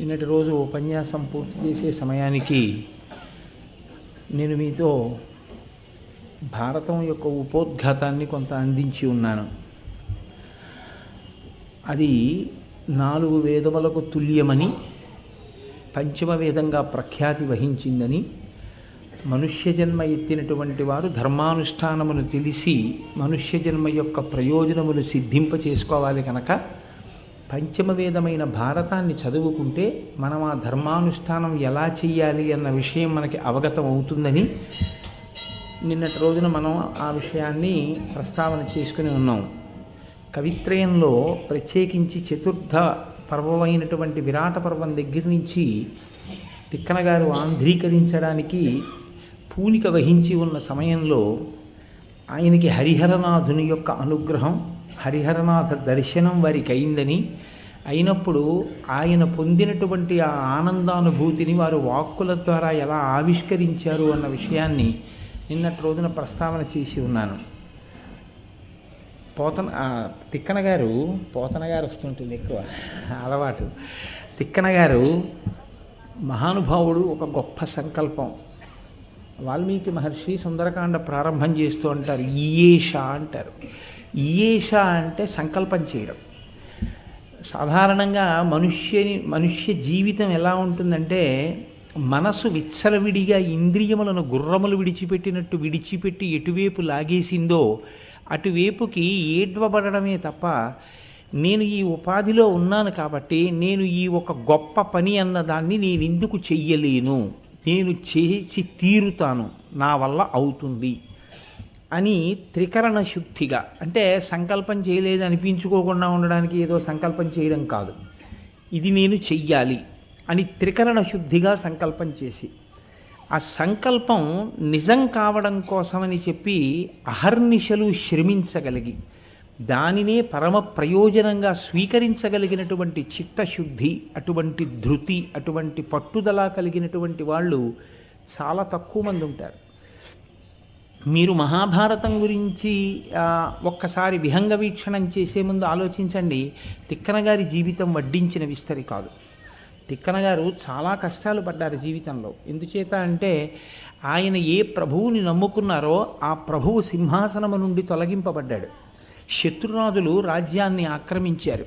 నిన్నటి రోజు ఉపన్యాసం పూర్తి చేసే సమయానికి నేను మీతో భారతం యొక్క ఉపోద్ఘాతాన్ని కొంత అందించి ఉన్నాను. అది 4 వేదములకు తుల్యమని, పంచమ వేదంగా ప్రఖ్యాతి వహించిందని, మనుష్య జన్మ ఎత్తినటువంటి వారు ధర్మానుష్ఠానమును తెలిసి మనుష్య జన్మ యొక్క ప్రయోజనమును సిద్ధింప చేసుకోవాలి కనుక పంచమ వేదమైన భారతాన్ని చదువుకుంటే మనం ఆ ధర్మానుష్ఠానం ఎలా చెయ్యాలి అన్న విషయం మనకి అవగతం అవుతుందని నిన్నటి రోజున మనం ఆ విషయాన్ని ప్రస్తావన చేసుకుని ఉన్నాం. కవిత్రయంలో ప్రత్యేకించి చతుర్థ పర్వమైనటువంటి విరాట పర్వం దగ్గర నుంచి తిక్కన గారు ఆంధ్రీకరించడానికి పూనిక వహించి ఉన్న సమయంలో ఆయనకి హరిహరనాథుని యొక్క అనుగ్రహం, హరిహరనాథ దర్శనం వారికి అయిందని, అయినప్పుడు ఆయన పొందినటువంటి ఆ ఆనందానుభూతిని వారు వాక్కుల ద్వారా ఎలా ఆవిష్కరించారు అన్న విషయాన్ని నిన్నటి రోజున ప్రస్తావన చేసి ఉన్నాను. తిక్కన గారు వస్తుంటుంది ఎక్కువ అలవాటు. తిక్కన గారు మహానుభావుడు, ఒక గొప్ప సంకల్పం. వాల్మీకి మహర్షి సుందరకాండ ప్రారంభం చేస్తూ అంటారు ఈయేష అంటారు. ఈయేష అంటే సంకల్పం చేయడం. సాధారణంగా మనుష్య జీవితం ఎలా ఉంటుందంటే, మనసు విచ్చలవిడిగా ఇంద్రియములను గుర్రములు విడిచిపెట్టినట్టు విడిచిపెట్టి ఎటువైపు లాగేసిందో అటువైపుకి ఏడ్వబడమే తప్ప, నేను ఈ ఉపాధిలో ఉన్నాను కాబట్టి నేను ఈ ఒక గొప్ప పని అన్నదాన్ని నేను ఎందుకు చెయ్యలేను, నేను చేసి తీరుతాను, నా వల్ల అవుతుంది అని త్రికరణ శుద్ధిగా, అంటే సంకల్పం చేయలేదు అనిపించుకోకుండా ఉండడానికి ఏదో సంకల్పం చేయడం కాదు, ఇది నేను చెయ్యాలి అని త్రికరణ శుద్ధిగా సంకల్పం చేసి, ఆ సంకల్పం నిజం కావడం కోసమని చెప్పి అహర్నిశలు శ్రమించగలిగి దానినే పరమ ప్రయోజనంగా స్వీకరించగలిగినటువంటి చిత్తశుద్ధి, అటువంటి ధృతి, అటువంటి పట్టుదల కలిగినటువంటి వాళ్ళు చాలా తక్కువ మంది ఉంటారు. మీరు మహాభారతం గురించి ఒక్కసారి విహంగ వీక్షణం చేసే ముందు ఆలోచించండి. తిక్కన గారి జీవితం వడ్డించిన విస్తరి కాదు. తిక్కన గారు చాలా కష్టాలు పడ్డారు జీవితంలో. ఎందుచేత అంటే ఆయన ఏ ప్రభువుని నమ్ముకున్నారో ఆ ప్రభువు సింహాసనము నుండి తొలగింపబడ్డాడు. శత్రురాజులు రాజ్యాన్ని ఆక్రమించారు.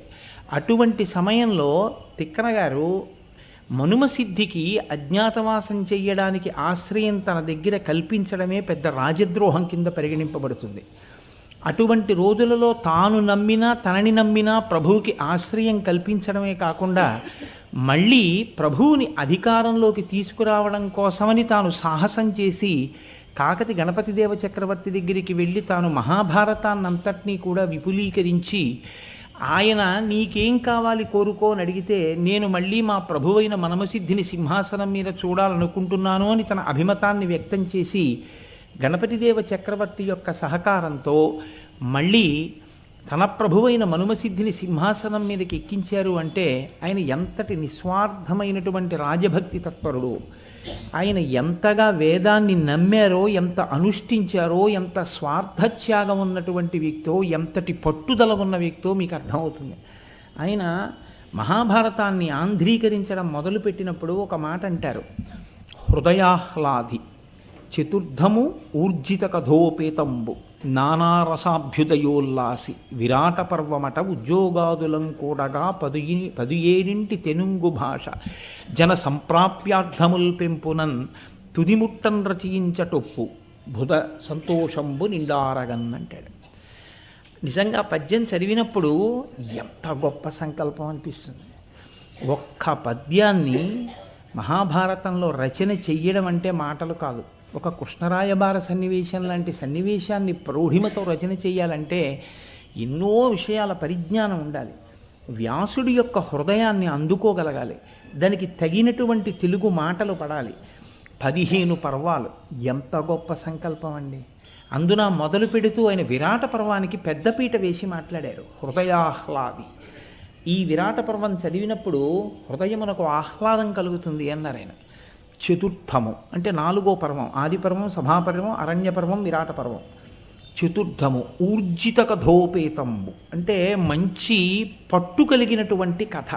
అటువంటి సమయంలో తిక్కన గారు మనుమసిద్ధికి అజ్ఞాతవాసం చెయ్యడానికి ఆశ్రయం తన దగ్గర కల్పించడమే పెద్ద రాజద్రోహం కింద పరిగణింపబడుతుంది. అటువంటి రోజులలో తాను నమ్మినా తనని నమ్మినా ప్రభువుకి ఆశ్రయం కల్పించడమే కాకుండా మళ్ళీ ప్రభువుని అధికారంలోకి తీసుకురావడం కోసమని తాను సాహసం చేసి కాకతి గణపతి దేవ చక్రవర్తి దగ్గరికి వెళ్ళి తాను మహాభారతాన్నంతటినీ కూడా విపులీకరించి, ఆయన నీకేం కావాలి కోరుకో అని అడిగితే, నేను మళ్ళీ మా ప్రభువైన మనమసిద్ధిని సింహాసనం మీద చూడాలనుకుంటున్నాను అని తన అభిమతాన్ని వ్యక్తం చేసి గణపతిదేవ చక్రవర్తి యొక్క సహకారంతో మళ్ళీ తన ప్రభువైన మనుమసిద్ధిని సింహాసనం మీదకి ఎక్కించారు. అంటే ఆయన ఎంతటి నిస్వార్థమైనటువంటి రాజభక్తి తత్పరుడు, ఆయన ఎంతగా వేదాన్ని నమ్మారో, ఎంత అనుష్ఠించారో, ఎంత స్వార్థత్యాగం ఉన్నటువంటి వ్యక్తో, ఎంతటి పట్టుదల ఉన్న వ్యక్తో మీకు అర్థమవుతుంది. ఆయన మహాభారతాన్ని ఆంధ్రీకరించడం మొదలుపెట్టినప్పుడు ఒక మాట అంటారు, హృదయాహ్లాది చతుర్థము ఊర్జిత కథోపేతంబు నానారసాభ్యుదయోల్లాసి విరాట పర్వమట ఉద్యోగాదులం కూడగా 17 తెనుంగు భాష జన సంప్రాప్యార్థముల్ పెంపునన్ తుదిముట్టన్ రచయించటొప్పు బుధ సంతోషంబు నిండారగన్ అంటాడు. నిజంగా పద్యం చదివినప్పుడు ఎంత గొప్ప సంకల్పం అనిపిస్తుంది. ఒక్క పద్యాన్ని మహాభారతంలో రచన చెయ్యడం అంటే మాటలు కాదు. ఒక కృష్ణరాయబార సన్నివేశం లాంటి సన్నివేశాన్ని ప్రౌఢిమతో రచన చేయాలంటే ఎన్నో విషయాల పరిజ్ఞానం ఉండాలి. వ్యాసుడి యొక్క హృదయాన్ని అందుకోగలగాలి. దానికి తగినటువంటి తెలుగు మాటలు పడాలి. 15 పర్వాలు, ఎంత గొప్ప సంకల్పం అండి. అందున మొదలు పెడుతూ ఆయన విరాట పర్వానికి పెద్దపీట వేసి మాట్లాడారు. హృదయాహ్లాది. ఈ విరాట పర్వం చదివినప్పుడు హృదయమునకు ఆహ్లాదం కలుగుతుంది అన్నారు ఆయన. చతుర్థము అంటే 4వ పర్వం, ఆది పర్వం, సభాపర్వం, అరణ్య పర్వం, విరాట పర్వం. చతుర్థము ఊర్జిత కథోపేతంబు అంటే మంచి పట్టు కలిగినటువంటి కథ.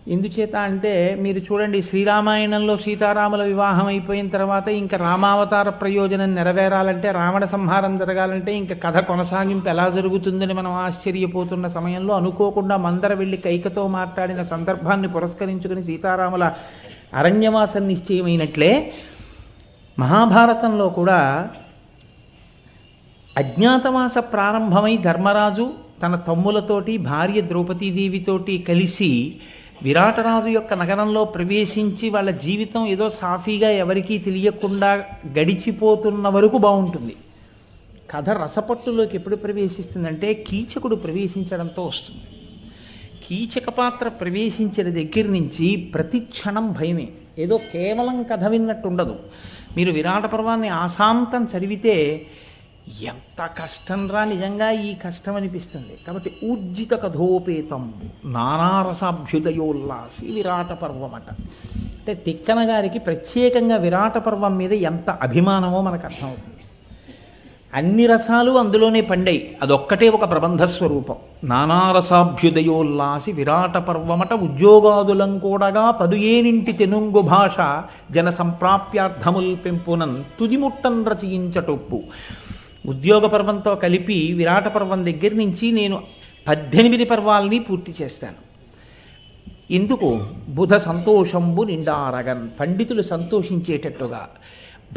ఎందుచేత అంటే మీరు చూడండి, శ్రీరామాయణంలో సీతారాముల వివాహం అయిపోయిన తర్వాత ఇంకా రామావతార ప్రయోజనం నెరవేరాలంటే, రావణ సంహారం జరగాలంటే ఇంకా కథ కొనసాగింపు ఎలా జరుగుతుందని మనం ఆశ్చర్యపోతున్న సమయంలో అనుకోకుండా మందర వెళ్ళి కైకతో మాట్లాడిన సందర్భాన్ని పురస్కరించుకుని సీతారాముల అరణ్యవాసం నిశ్చయమైనట్లే మహాభారతంలో కూడా అజ్ఞాతవాస ప్రారంభమై ధర్మరాజు తన తమ్ములతోటి భార్య ద్రౌపదీదేవితోటి కలిసి విరాటరాజు యొక్క నగరంలో ప్రవేశించి వాళ్ళ జీవితం ఏదో సాఫీగా ఎవరికీ తెలియకుండా గడిచిపోతున్న వరకు బాగుంటుంది. కథ రసపట్టులోకి ఎప్పుడు ప్రవేశిస్తుందంటే కీచకుడు ప్రవేశించడంతో వస్తుంది. కీచక పాత్ర ప్రవేశించిన దగ్గర నుంచి ప్రతి క్షణం భయమే. ఏదో కేవలం కథ విన్నట్టు ఉండదు. మీరు విరాట పర్వాన్ని ఆశాంతం చదివితే ఎంత కష్టం రా నిజంగా ఈ కష్టం అనిపిస్తుంది. కాబట్టి ఊర్జిత కథోపేతం నానారసాభ్యుదయోల్లాసి విరాట పర్వమట. అంటే తిక్కన గారికి ప్రత్యేకంగా విరాట పర్వం మీద ఎంత అభిమానమో మనకు అర్థమవుతుంది. అన్ని రసాలు అందులోనే పండాయి, అదొక్కటే ఒక ప్రబంధ స్వరూపం. నానారసాభ్యుదయోల్లాసి విరాట పర్వమట ఉద్యోగాదులం కూడగా పదుయేనింటి తెనుంగు భాష జన సంప్రాప్యార్థముల్ పెంపునన్ తుదిముట్టన్ రచయించటొప్పు. ఉద్యోగ పర్వంతో కలిపి విరాట పర్వం దగ్గర నుంచి నేను 18 పర్వాలని పూర్తి చేస్తాను. ఎందుకు? బుధ సంతోషంబు నిండారగన్, పండితులు సంతోషించేటట్టుగా,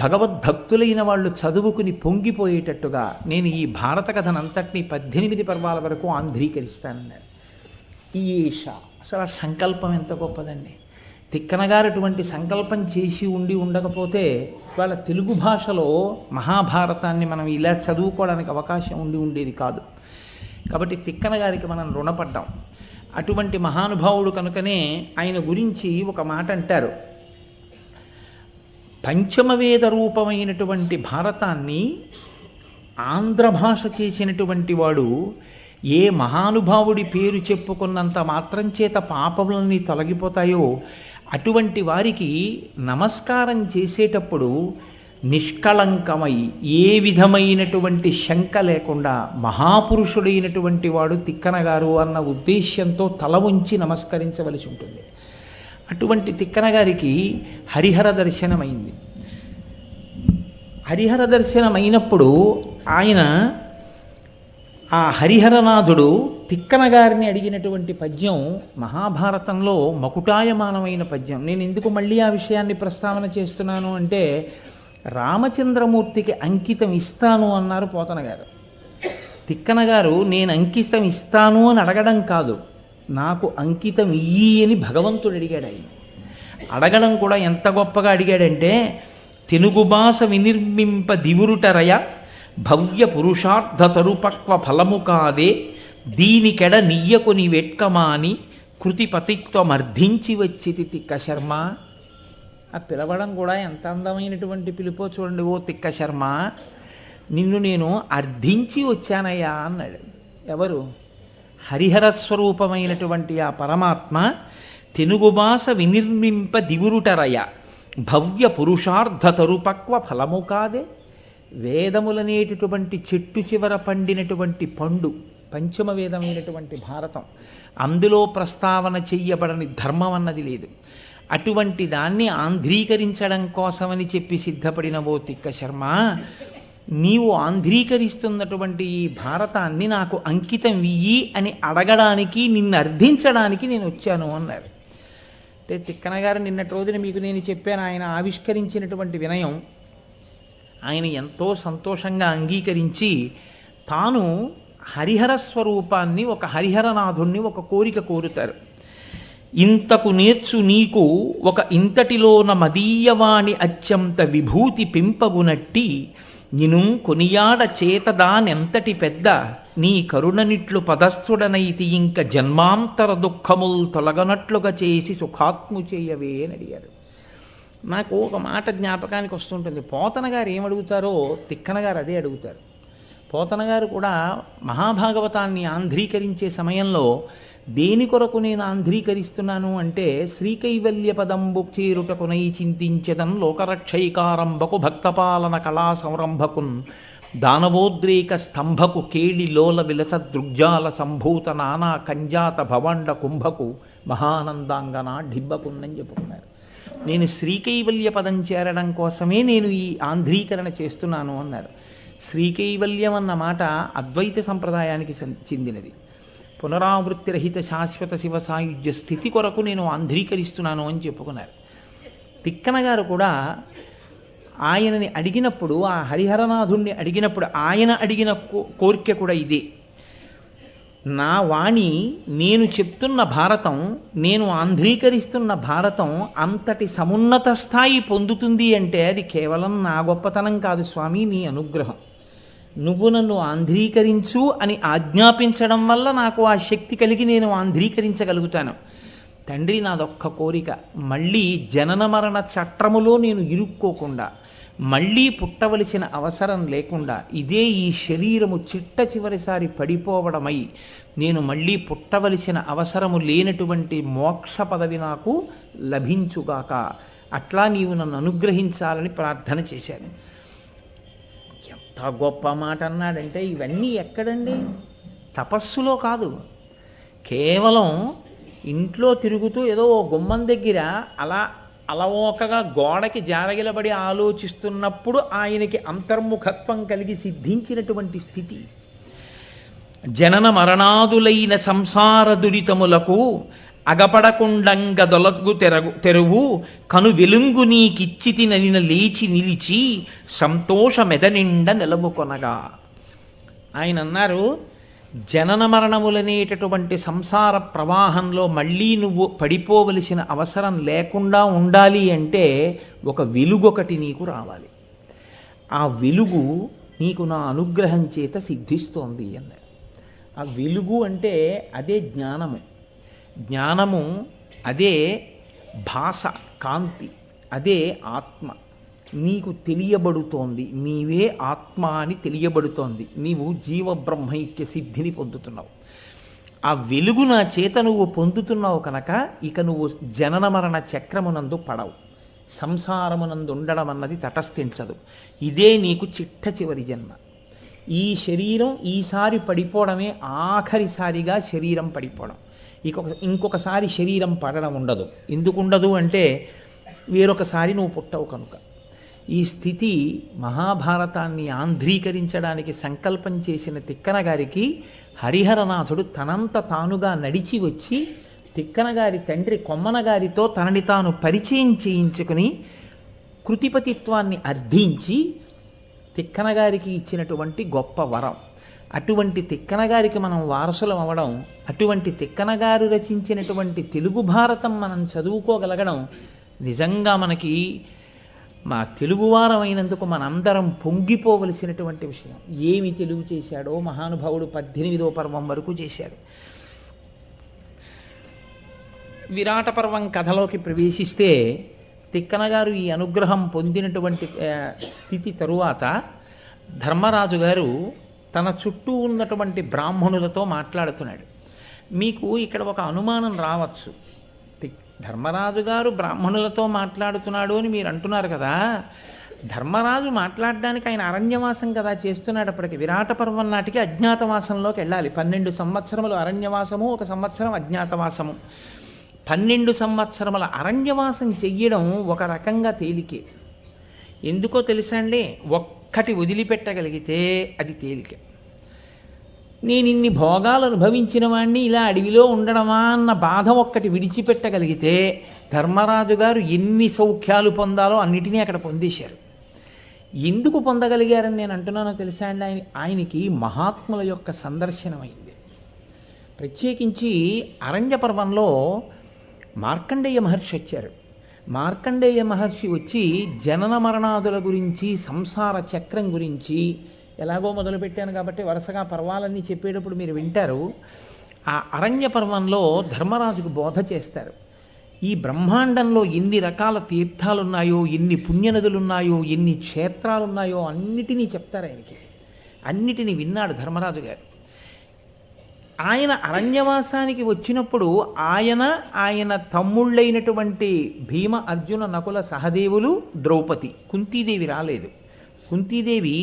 భగవద్భక్తులైన వాళ్ళు చదువుకుని పొంగిపోయేటట్టుగా నేను ఈ భారత కథనంతటినీ 18 పర్వాల వరకు ఆంధ్రీకరిస్తానన్నారు. ఈష అసలు ఆ సంకల్పం ఎంత గొప్పదండి. తిక్కనగారు అటువంటి సంకల్పం చేసి ఉండకపోతే వాళ్ళ తెలుగు భాషలో మహాభారతాన్ని మనం ఇలా చదువుకోవడానికి అవకాశం ఉండేది కాదు. కాబట్టి తిక్కన గారికి మనం రుణపడ్డాం. అటువంటి మహానుభావుడు కనుకనే ఆయన గురించి ఒక మాట అంటారు. పంచమవేద రూపమైనటువంటి భారతాన్ని ఆంధ్ర భాష చేసినటువంటి వాడు ఏ మహానుభావుడి పేరు చెప్పుకున్నంత మాత్రం చేత పాపములన్నీ తొలగిపోతాయో అటువంటి వారికి నమస్కారం చేసేటప్పుడు నిష్కళంకమై ఏ విధమైనటువంటి శంక లేకుండా మహాపురుషుడైనటువంటి వాడు తిక్కన గారు అన్న ఉద్దేశ్యంతో తల ఉంచి నమస్కరించవలసి ఉంటుంది. అటువంటి తిక్కన గారికి హరిహర దర్శనమైంది. హరిహర దర్శనమైనప్పుడు ఆయన ఆ హరిహరనాథుడు తిక్కన గారిని అడిగినటువంటి పద్యం మహాభారతంలో మకుటాయమానమైన పద్యం. నేను ఎందుకు మళ్ళీ ఆ విషయాన్ని ప్రస్తావన చేస్తున్నాను అంటే, రామచంద్రమూర్తికి అంకితం ఇస్తాను అన్నారు పోతన గారు. తిక్కన గారు నేను అంకితం ఇస్తాను అని అడగడం కాదు, నాకు అంకితం ఇయ్యి అని భగవంతుడు అడిగాడు. ఆయన అడగడం కూడా ఎంత గొప్పగా అడిగాడంటే, తెనుగు భాష వినిర్మింప దివురుటరయ భవ్య పురుషార్థ తరుపక్వ ఫలము కాదే దీనికెడ నియ్యకొని వెట్కమాని కృతిపతిత్వమర్ధించి వచ్చితి తిక్క శర్మ. ఆ పిలవడం కూడా ఎంత అందమైనటువంటి పిలుపో చూడండి. ఓ తిక్క శర్మ, నిన్ను నేను అర్థించి వచ్చానయ్యా అన్నాడు. ఎవరు? హరిహర స్వరూపమైనటువంటి ఆ పరమాత్మ తెనుగు భాష వినిర్మింప దివురుటరయ భవ్య పురుషార్థ తరుపక్వ ఫలము కాదే. వేదములనేటటువంటి చెట్టు చివర పండినటువంటి పండు పంచమ వేదమైనటువంటి భారతం, అందులో ప్రస్తావన చెయ్యబడని ధర్మం అన్నది లేదు. అటువంటి దాన్ని ఆంధ్రీకరించడం కోసమని చెప్పి సిద్ధపడిన ఓ తిక్క శర్మ, నీవు ఆంధ్రీకరిస్తున్నటువంటి ఈ భారతాన్ని నాకు అంకితం ఇయ్యి అని అడగడానికి, నిన్ను అర్థించడానికి నేను వచ్చాను అన్నారు. అంటే తిక్కన గారు నిన్నటి రోజున మీకు నేను చెప్పాను, ఆయన ఆవిష్కరించినటువంటి వినయం ఆయన ఎంతో సంతోషంగా అంగీకరించి తాను హరిహర స్వరూపాన్ని, ఒక హరిహరనాథుణ్ణి ఒక కోరిక కోరుతారు. ఇంతకు నేర్చు నీకు ఒక ఇంతటిలోన మదీయవాణి అత్యంత విభూతి పెంపగునట్టి నిను కొనియాడ చేతదానెంతటి పెద్ద నీ కరుణనిట్లు పదస్థుడనైతి ఇంక జన్మాంతర దుఃఖముల్ తొలగనట్లుగా చేసి సుఖాత్ము చేయవే అని అడిగారు. నాకు ఒక మాట జ్ఞాపకానికి వస్తుంటుంది. పోతన గారు ఏమడుగుతారో తిక్కన గారు అదే అడుగుతారు. పోతన గారు కూడా మహాభాగవతాన్ని ఆంధ్రీకరించే సమయంలో దేని కొరకు నేను ఆంధ్రీకరిస్తున్నాను అంటే, శ్రీకైవల్య పదంబు చేరుటకునై చింతించెదన్ లోకరక్షైకారంభకు భక్తపాలన కళా సంరంభకున్ దానవోద్రేక స్తంభకు కేళి లోల విలస దృగ్జాల సంభూత నానా కంజాత భవాండ కుంభకు మహానందాంగన ఢిబ్బకున్నని చెప్పుకున్నారు. నేను శ్రీకైవల్య పదం చేరడం కోసమే నేను ఈ ఆంధ్రీకరణ చేస్తున్నాను అన్నారు. శ్రీకైవల్యం అన్న మాట అద్వైత సంప్రదాయానికి చెందినది. పునరావృత్తి రహిత శాశ్వత శివ సాయుధ్య స్థితి కొరకు నేను ఆంధ్రీకరిస్తున్నాను అని చెప్పుకున్నారు. తిక్కన గారు కూడా ఆయనని అడిగినప్పుడు, ఆ హరిహరనాథుణ్ణి అడిగినప్పుడు ఆయన అడిగిన కోరిక కూడా ఇదే. నా వాణి, నేను చెప్తున్న భారతం, నేను ఆంధ్రీకరిస్తున్న భారతం అంతటి సమున్నత స్థాయి పొందుతుంది అంటే అది కేవలం నా గొప్పతనం కాదు స్వామి, నీ అనుగ్రహం. నువ్వు నన్ను ఆంధ్రీకరించు అని ఆజ్ఞాపించడం వల్ల నాకు ఆ శక్తి కలిగి నేను ఆంధ్రీకరించగలుగుతాను. తండ్రి, నాదొక్క కోరిక, మళ్ళీ జనన మరణ చట్రములో నేను ఇరుక్కోకుండా, మళ్ళీ పుట్టవలసిన అవసరం లేకుండా, ఇదే ఈ శరీరము చిట్ట చివరిసారి పడిపోవడమై నేను మళ్ళీ పుట్టవలసిన అవసరము లేనటువంటి మోక్ష పదవి నాకు లభించుగాక, అట్లా నీవు నన్ను అనుగ్రహించాలని ప్రార్థన చేశాను. ఎంత గొప్ప మాట అన్నాడంటే, ఇవన్నీ ఎక్కడండి? తపస్సులో కాదు, కేవలం ఇంట్లో తిరుగుతూ ఏదో ఓ గుమ్మం దగ్గర అలవోకగా గోడకి జారగిలబడి ఆలోచిస్తున్నప్పుడు ఆయనకి అంతర్ముఖత్వం కలిగి సిద్ధించినటువంటి స్థితి. జనన మరణాదులైన సంసార దురితములకు అగపడకుండంగ దొలగు తెరువు కను వెలుంగు నీకిచ్చితిననిన లేచి నిలిచి సంతోషమెదనిండ నిలబుకొనగా. ఆయన అన్నారు, జనన మరణములనేటటువంటి సంసార ప్రవాహంలో మళ్ళీ నువ్వు పడిపోవలసిన అవసరం లేకుండా ఉండాలి అంటే ఒక వెలుగొకటి నీకు రావాలి. ఆ వెలుగు నీకు నా అనుగ్రహం చేత సిద్ధిస్తోంది అన్నారు. ఆ వెలుగు అంటే అదే జ్ఞానము. జ్ఞానము అదే భాష, కాంతి, అదే ఆత్మ. నీకు తెలియబడుతోంది, నీవే ఆత్మ అని తెలియబడుతోంది. నీవు జీవబ్రహ్మైక్య సిద్ధిని పొందుతున్నావు. ఆ వెలుగు నా చేత నువ్వు పొందుతున్నావు కనుక ఇక నువ్వు జనన మరణ చక్రమునందు పడవు, సంసారమునందు ఉండడం అన్నది తటస్థించదు. ఇదే నీకు చిట్ట చివరి జన్మ. ఈ శరీరం ఈసారి పడిపోవడమే ఆఖరిసారిగా శరీరం పడిపోవడం. ఇంకొకసారి శరీరం పడడం ఉండదు. ఎందుకు ఉండదు అంటే వేరొకసారి నువ్వు పుట్టవు కనుక. ఈ స్థితి మహాభారతాన్ని ఆంధ్రీకరించడానికి సంకల్పం చేసిన తిక్కన గారికి హరిహరనాథుడు తనంత తానుగా నడిచి వచ్చి తిక్కన గారి తండ్రి కొమ్మన గారితో తనని తాను పరిచయం చేయించుకుని కృతిపతిత్వాన్ని అర్థించి తిక్కన గారికి ఇచ్చినటువంటి గొప్ప వరం. అటువంటి తిక్కన గారికి మనం వారసులం అవ్వడం, అటువంటి తిక్కన గారు రచించినటువంటి తెలుగు భారతం మనం చదువుకోగలగడం నిజంగా మనకి, మా తెలుగువారం అయినందుకు మనందరం పొంగిపోవలసినటువంటి విషయం. ఏమి తెలుగు చేశాడో మహానుభావుడు 18వ పర్వం వరకు చేశాడు. విరాట పర్వం కథలోకి ప్రవేశిస్తే తిక్కన గారు ఈ అనుగ్రహం పొందినటువంటి స్థితి తరువాత ధర్మరాజు గారు తన చుట్టూ ఉన్నటువంటి బ్రాహ్మణులతో మాట్లాడుతున్నాడు. మీకు ఇక్కడ ఒక అనుమానం రావచ్చు, ధర్మరాజు గారు బ్రాహ్మణులతో మాట్లాడుతున్నాడు అని మీరు అంటున్నారు కదా. ధర్మరాజు మాట్లాడడానికి ఆయన అరణ్యవాసం కదా చేస్తున్నాడు. అప్పటికి విరాట పర్వం నాటికి అజ్ఞాతవాసంలోకి వెళ్ళాలి. 12 సంవత్సరములు అరణ్యవాసము, 1 సంవత్సరం అజ్ఞాతవాసము. 12 సంవత్సరముల అరణ్యవాసం చెయ్యడం ఒక రకంగా తేలికే. ఎందుకో తెలుసా అండి? ఒక్కటి వదిలిపెట్టగలిగితే అది తేలిక. నేను ఇన్ని భోగాలు అనుభవించిన వాణ్ణి ఇలా అడవిలో ఉండడమా అన్న బాధ ఒక్కటి విడిచిపెట్టగలిగితే ధర్మరాజు గారు ఎన్ని సౌఖ్యాలు పొందాలో అన్నిటినీ అక్కడ పొందేశారు. ఎందుకు పొందగలిగారని నేను అంటున్నానో తెలుసా అండి? ఆయనకి మహాత్ముల యొక్క సందర్శనమైంది. ప్రత్యేకించి అరణ్య పర్వంలో మార్కండేయ మహర్షి వచ్చారు. మార్కండేయ మహర్షి వచ్చి జనన మరణాదుల గురించి, సంసార చక్రం గురించి, ఎలాగో మొదలుపెట్టాను కాబట్టి వరుసగా పర్వాలన్నీ చెప్పేటప్పుడు మీరు వింటారు. ఆ అరణ్య పర్వంలో ధర్మరాజుకు బోధ చేస్తారు. ఈ బ్రహ్మాండంలో ఎన్ని రకాల తీర్థాలున్నాయో, ఎన్ని పుణ్యనదులున్నాయో, ఎన్ని క్షేత్రాలున్నాయో అన్నిటినీ చెప్తారు ఆయనకి. అన్నిటినీ విన్నాడు ధర్మరాజు గారు. ఆయన అరణ్యవాసానికి వచ్చినప్పుడు ఆయన తమ్ముళ్ళైనటువంటి భీమ, అర్జున, నకుల, సహదేవులు, ద్రౌపది, కుంతీదేవి రాలేదు. కుంతీదేవి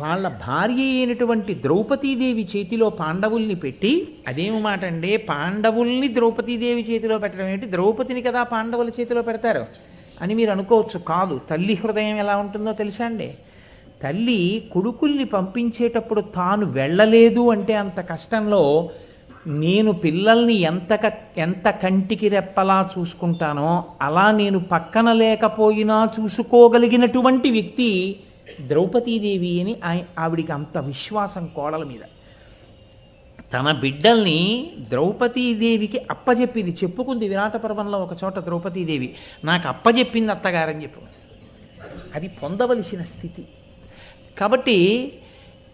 వాళ్ళ భార్య అయినటువంటి ద్రౌపదీదేవి చేతిలో పాండవుల్ని పెట్టి, అదేమి మాట అండి, పాండవుల్ని ద్రౌపదీదేవి చేతిలో పెట్టడం ఏంటి, ద్రౌపదిని కదా పాండవుల చేతిలో పెడతారు అని మీరు అనుకోవచ్చు. కాదు, తల్లి హృదయం ఎలా ఉంటుందో తెలుసా అండి. తల్లి కొడుకుల్ని పంపించేటప్పుడు తాను వెళ్ళలేదు అంటే అంత కష్టంలో నేను పిల్లల్ని ఎంత కంటికి రెప్పలా చూసుకుంటానో అలా నేను పక్కన లేకపోయినా చూసుకోగలిగినటువంటి వ్యక్తి ద్రౌపదీదేవి అని ఆవిడికి అంత విశ్వాసం కోడల మీద. తన బిడ్డల్ని ద్రౌపదీదేవికి అప్పచెప్పింది, చెప్పుకుంది విరాట పర్వంలో ఒక చోట ద్రౌపదీదేవి, నాకు అప్పచెప్పింది అత్తగారని చెప్పు. అది పొందవలసిన స్థితి. కాబట్టి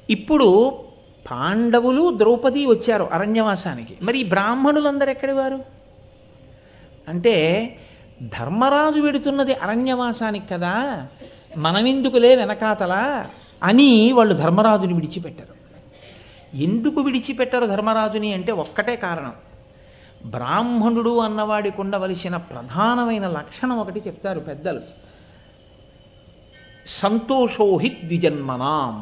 ఇప్పుడు పాండవులు ద్రౌపది వచ్చారు అరణ్యవాసానికి. మరి ఈ బ్రాహ్మణులందరూ ఎక్కడి వారు అంటే, ధర్మరాజు వెడుతున్నది అరణ్యవాసానికి కదా, మనమెందుకులే వెనకాతలా అని వాళ్ళు ధర్మరాజుని విడిచిపెట్టారు. ఎందుకు విడిచిపెట్టారు ధర్మరాజుని అంటే ఒక్కటే కారణం. బ్రాహ్మణుడు అన్నవాడికి ఉండవలసిన ప్రధానమైన లక్షణం ఒకటి చెప్తారు పెద్దలు. సంతోషోహి ద్విజన్మనాం.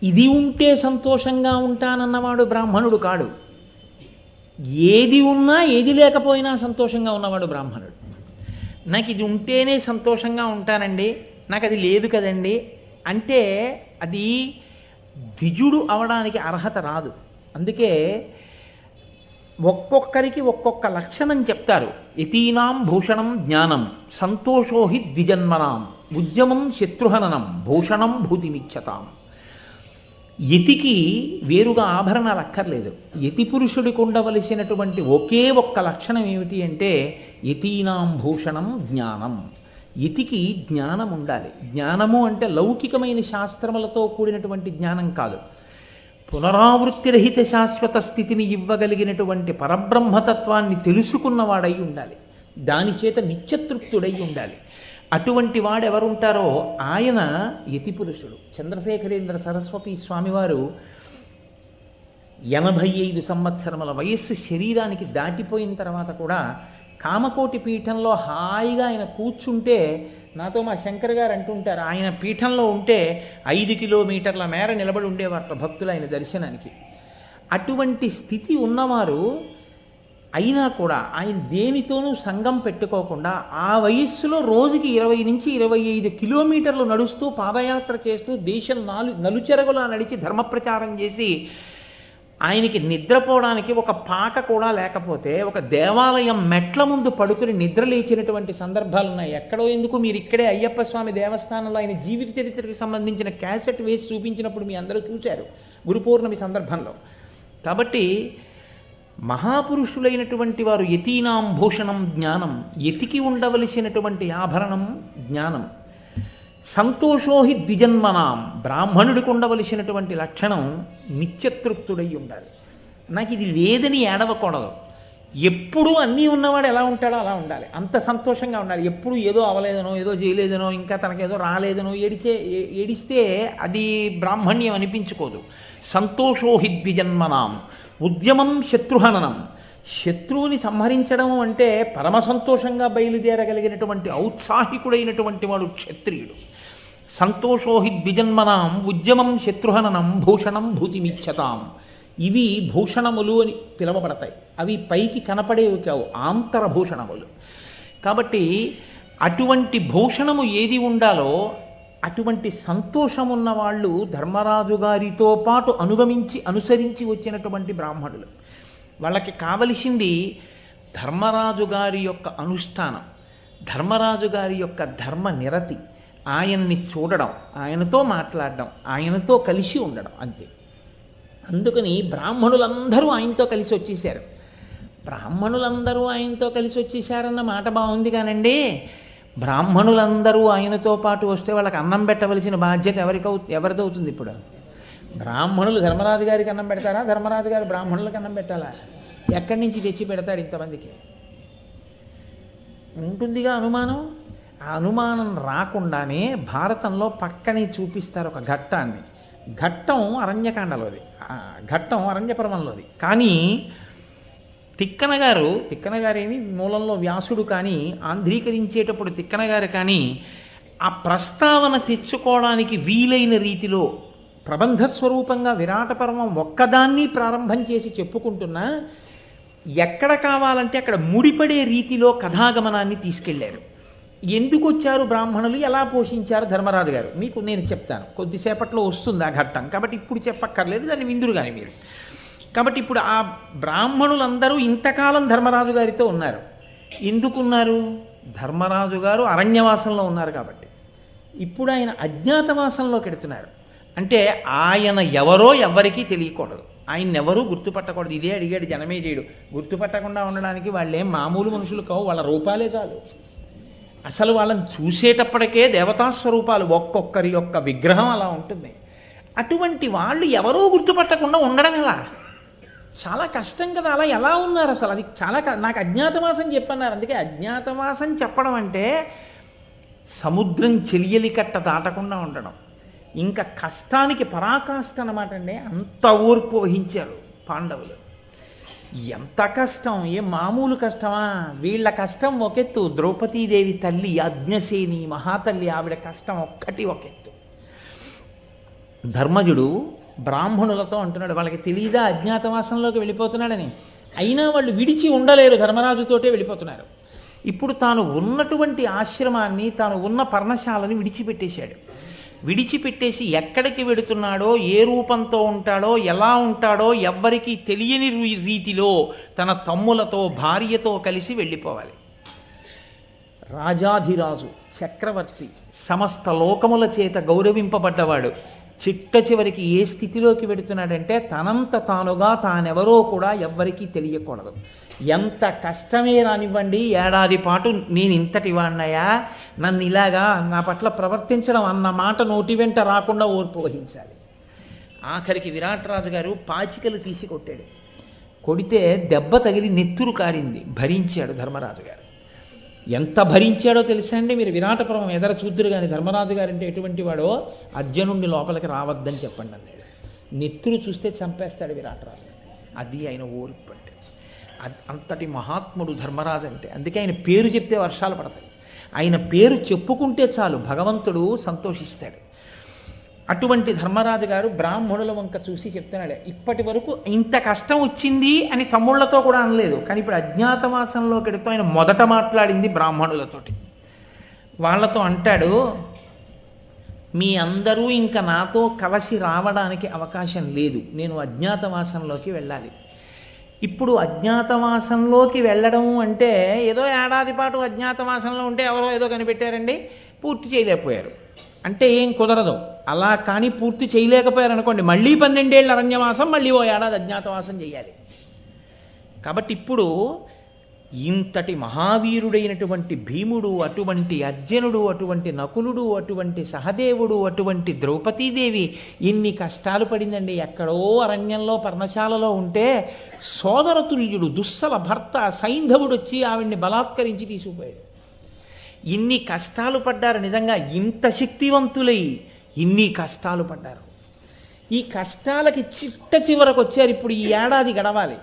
ఇది ఉంటే సంతోషంగా ఉంటానన్నవాడు బ్రాహ్మణుడు కాడు. ఏది ఉన్నా ఏది లేకపోయినా సంతోషంగా ఉన్నవాడు బ్రాహ్మణుడు. నాకు ఇది ఉంటేనే సంతోషంగా ఉంటానండి, నాకు అది లేదు కదండి అంటే అది ద్విజుడు అవడానికి అర్హత రాదు. అందుకే ఒక్కొక్కరికి ఒక్కొక్క లక్షణం చెప్తారు. యతీనాం భూషణం జ్ఞానం, సంతోషోహి ద్విజన్మనాం, ఉద్యమం శత్రుహననం, భూషణం భూతిమిచ్చతాం. యతికి వేరుగా ఆభరణాలు అక్కర్లేదు. యతి పురుషుడికి ఉండవలసినటువంటి ఒకే ఒక్క లక్షణం ఏమిటి అంటే యతీనాం భూషణం జ్ఞానం. యతికి జ్ఞానం ఉండాలి. జ్ఞానము అంటే లౌకికమైన శాస్త్రములతో కూడినటువంటి జ్ఞానం కాదు, పునరావృత్తిరహిత శాశ్వత స్థితిని ఇవ్వగలిగినటువంటి పరబ్రహ్మతత్వాన్ని తెలుసుకున్నవాడై ఉండాలి. దాని చేత నిత్యతృప్తుడై ఉండాలి. అటువంటి వాడెవరుంటారో ఆయన యతి పురుషుడు. చంద్రశేఖరేంద్ర సరస్వతి స్వామివారు 85 సంవత్సరముల వయస్సు శరీరానికి దాటిపోయిన తర్వాత కూడా కామకోటి పీఠంలో హాయిగా ఆయన కూర్చుంటే, నాతో మా శంకర్ గారు అంటుంటారు, ఆయన పీఠంలో ఉంటే 5 కిలోమీటర్ల మేర నిలబడి ఉండేవారు భక్తులు ఆయన దర్శనానికి. అటువంటి స్థితి ఉన్నవారు అయినా కూడా ఆయన దేనితోనూ సంగం పెట్టుకోకుండా ఆ వయస్సులో రోజుకి 20 నుంచి 25 కిలోమీటర్లు నడుస్తూ పాదయాత్ర చేస్తూ దేశం నలుచెరగులా నడిచి ధర్మప్రచారం చేసి, ఆయనకి నిద్రపోవడానికి ఒక పాక కూడా లేకపోతే ఒక దేవాలయం మెట్ల ముందు పడుకుని నిద్ర లేచినటువంటి సందర్భాలు ఉన్నాయి. ఎక్కడో ఎందుకు, మీరు ఇక్కడే అయ్యప్ప స్వామి దేవస్థానంలో ఆయన జీవిత చరిత్రకు సంబంధించిన క్యాసెట్ వేసి చూపించినప్పుడు మీ అందరూ చూశారు గురు పౌర్ణమి సందర్భంలో. కాబట్టి మహాపురుషులైనటువంటి వారు యతీనాం భూషణం జ్ఞానం, యతికి ఉండవలసినటువంటి ఆభరణం జ్ఞానం. సంతోషోహి ద్విజన్మనాం, బ్రాహ్మణుడికి ఉండవలసినటువంటి లక్షణం నిత్యతృప్తుడై ఉండాలి. నాకు ఇది లేదని ఏడవకూడదు. ఎప్పుడూ అన్నీ ఉన్నవాడు ఎలా ఉంటాడో అలా ఉండాలి, అంత సంతోషంగా ఉండాలి. ఎప్పుడు ఏదో అవలేదనో ఏదో చేయలేదనో ఇంకా తనకేదో రాలేదనో ఏడిస్తే అది బ్రాహ్మణ్యం అనిపించుకోదు. సంతోషోహి ద్విజన్మనాం, ఉద్యమం శత్రుహననం. శత్రువుని సంహరించడం అంటే పరమ సంతోషంగా బయలుదేరగలిగినటువంటి ఔత్సాహికుడైనటువంటి వాడు క్షత్రియుడు. సంతోషోహి ద్విజన్మనాం, ఉద్యమం శత్రుహననం, భూషణం భూతిమిచ్చతాం. ఇవి భూషణములు అని పిలువబడతాయి. అవి పైకి కనపడేవి కావు, ఆంతరభూషణములు. కాబట్టి అటువంటి భూషణము ఏది ఉండాలో అటువంటి సంతోషమున్న వాళ్ళు ధర్మరాజు గారితో పాటు అనుసరించి వచ్చినటువంటి బ్రాహ్మణులు. వాళ్ళకి కావలసింది ధర్మరాజు గారి యొక్క అనుష్ఠానం, ధర్మరాజు గారి యొక్క ధర్మ నిరతి, ఆయన్ని చూడడం, ఆయనతో మాట్లాడడం, ఆయనతో కలిసి ఉండడం, అంతే. అందుకని బ్రాహ్మణులందరూ ఆయనతో కలిసి వచ్చేసారు. బ్రాహ్మణులందరూ ఆయనతో కలిసి వచ్చేసారన్న మాట బాగుంది కానండి, బ్రాహ్మణులందరూ ఆయనతో పాటు వస్తే వాళ్ళకి అన్నం పెట్టవలసిన బాధ్యత ఎవరిదవుతుంది? ఇప్పుడు బ్రాహ్మణులు ధర్మరాజు గారికి అన్నం పెడతారా, ధర్మరాజు గారు బ్రాహ్మణులకు అన్నం పెట్టాలా? ఎక్కడి నుంచి తెచ్చి పెడతాడు ఇంతమందికి? ఉంటుందిగా అనుమానం. ఆ అనుమానం రాకుండానే భారతంలో పక్కనే చూపిస్తారు ఒక ఘట్టాన్ని. ఘట్టం అరణ్యకాండలోది, ఘట్టం అరణ్యపర్వంలోది. కానీ తిక్కనగారేమి మూలంలో వ్యాసుడు కానీ ఆంధ్రీకరించేటప్పుడు తిక్కనగారు కానీ ఆ ప్రస్తావన తెచ్చుకోవడానికి వీలైన రీతిలో ప్రబంధ స్వరూపంగా విరాట పర్వం ఒక్కదాన్ని ప్రారంభం చేసి చెప్పుకుంటున్నా ఎక్కడ కావాలంటే అక్కడ ముడిపడే రీతిలో కథాగమనాన్ని తీసుకెళ్లారు. ఎందుకు వచ్చారు బ్రాహ్మణులు, ఎలా పోషించారు ధర్మరాజు గారు, మీకు నేను చెప్తాను. కొద్దిసేపట్లో వస్తుంది ఆ ఘట్టం, కాబట్టి ఇప్పుడు చెప్పక్కర్లేదు, దాన్ని విందురు కానీ మీరు. కాబట్టి ఇప్పుడు ఆ బ్రాహ్మణులందరూ ఇంతకాలం ధర్మరాజు గారితో ఉన్నారు. ఎందుకున్నారు? ధర్మరాజు గారు అరణ్యవాసంలో ఉన్నారు కాబట్టి. ఇప్పుడు ఆయన అజ్ఞాతవాసంలోకి ఎడుతున్నారు. అంటే ఆయన ఎవరో ఎవ్వరికీ తెలియకూడదు, ఆయన ఎవరూ గుర్తుపట్టకూడదు. ఇదే అడిగాడు జనమేజయుడు. గుర్తుపట్టకుండా ఉండడానికి వాళ్ళేం మామూలు మనుషులు కావు, వాళ్ళ రూపాలే చాలు. అసలు వాళ్ళని చూసేటప్పటికే దేవతాస్వరూపాలు, ఒక్కొక్కరి యొక్క విగ్రహం అలా ఉంటుంది. అటువంటి వాళ్ళు ఎవరూ గుర్తుపట్టకుండా ఉండడం ఎలా? చాలా కష్టం కదా. అలా ఎలా ఉన్నారు అసలు? అది చాలా నాకు అజ్ఞాతవాసం చెప్పన్నారు. అందుకే అజ్ఞాతవాసం చెప్పడం అంటే సముద్రం చెలియలి కట్ట దాటకుండా ఉండడం. ఇంకా కష్టానికి పరాకాష్ట అన్నమాట అండి. అంత ఓర్పు వహించారు పాండవులు. ఎంత కష్టం, ఏ మామూలు కష్టమా? వీళ్ళ కష్టం ఒకెత్తు, ద్రౌపదీదేవి తల్లి అజ్ఞసేని మహాతల్లి ఆవిడ కష్టం ఒక్కటి ఒకెత్తు. ధర్మజుడు బ్రాహ్మణులతో అంటున్నాడు, వాళ్ళకి తెలియదా అజ్ఞాతవాసంలోకి వెళ్ళిపోతున్నాడని? అయినా వాళ్ళు విడిచి ఉండలేరు, ధర్మరాజుతోటే వెళ్ళిపోతున్నారు. ఇప్పుడు తాను ఉన్నటువంటి ఆశ్రమాన్ని, తాను ఉన్న పర్ణశాలని విడిచిపెట్టేశాడు. విడిచిపెట్టేసి ఎక్కడికి వెడుతున్నాడో, ఏ రూపంతో ఉంటాడో, ఎలా ఉంటాడో ఎవ్వరికీ తెలియని రీతిలో తన తమ్ములతో భార్యతో కలిసి వెళ్ళిపోవాలి. రాజాధిరాజు, చక్రవర్తి, సమస్త లోకముల చేత గౌరవింపబడ్డవాడు చిట్ట చివరికి ఏ స్థితిలోకి వెడుతున్నాడంటే తనంత తానుగా తానెవరో కూడా ఎవ్వరికీ తెలియకూడదు. ఎంత కష్టమే రానివ్వండి, ఏడాది పాటు నేను ఇంతటి వాడినయా, నన్ను ఇలాగా నా పట్ల ప్రవర్తించడం అన్న మాట నోటి వెంట రాకుండా ఓర్పు వహించాలి. ఆఖరికి విరాటరాజు గారు పాచికలు తీసి కొట్టాడు. కొడితే దెబ్బ తగిలి నెత్తురు కారింది. భరించాడు ధర్మరాజు గారు. ఎంత భరించాడో తెలుసా అండి? మీరు విరాటపురం ఎదర చూద్దురు కానీ ధర్మరాజు గారు అంటే ఎటువంటి వాడో, అర్జునుడిని లోపలికి రావద్దని చెప్పండి అన్నాడు. నెత్తురు చూస్తే చంపేస్తాడు విరాటరాజు. అది ఆయన ఓర్పు అంటే. అంతటి మహాత్ముడు ధర్మరాజు అంటే. అందుకే ఆయన పేరు చెప్తే వర్షాలు పడతాయి. ఆయన పేరు చెప్పుకుంటే చాలు భగవంతుడు సంతోషిస్తాడు. అటువంటి ధర్మరాజు గారు బ్రాహ్మణుల వంక చూసి చెప్తున్నాడు, ఇప్పటి వరకు ఇంత కష్టం వచ్చింది అని తమ్ముళ్లతో కూడా అనలేదు, కానీ ఇప్పుడు అజ్ఞాతవాసంలోకి వెడుతూ ఆయన మొదట మాట్లాడింది బ్రాహ్మణులతోటి. వాళ్ళతో అంటాడు, మీ అందరూ ఇంకా నాతో కలిసి రావడానికి అవకాశం లేదు, నేను అజ్ఞాతవాసంలోకి వెళ్ళాలి. ఇప్పుడు అజ్ఞాతవాసంలోకి వెళ్ళడం అంటే ఏదో ఏడాది పాటు అజ్ఞాతవాసంలో ఉంటే ఎవరో ఏదో కనిపెట్టారండి, పూర్తి చేయలేకపోయారు అంటే ఏం కుదరదు. అలా కానీ పూర్తి చేయలేకపోయారు అనుకోండి, మళ్ళీ 12 ఏళ్ళ అరణ్యవాసం, మళ్ళీ ఓ ఏడాది అజ్ఞాతవాసం చేయాలి. కాబట్టి ఇప్పుడు ఇంతటి మహావీరుడైనటువంటి భీముడు, అటువంటి అర్జునుడు, అటువంటి నకులుడు, అటువంటి సహదేవుడు, అటువంటి ద్రౌపదీదేవి ఎన్ని కష్టాలు పడిందండి. ఎక్కడో అరణ్యంలో పర్ణశాలలో ఉంటే సోదరతుల్యుడు దుస్సల భర్త సైంధవుడు వచ్చి ఆవిడ్ని బలాత్కరించి తీసుకుపోయాడు. ఇన్ని కష్టాలు పడ్డారు. నిజంగా ఇంత శక్తివంతులై ఇన్ని కష్టాలు పడ్డారు. ఈ కష్టాలకి చిట్ట చివరకు వచ్చారు. ఇప్పుడు ఈ ఏడాది గడవాలి.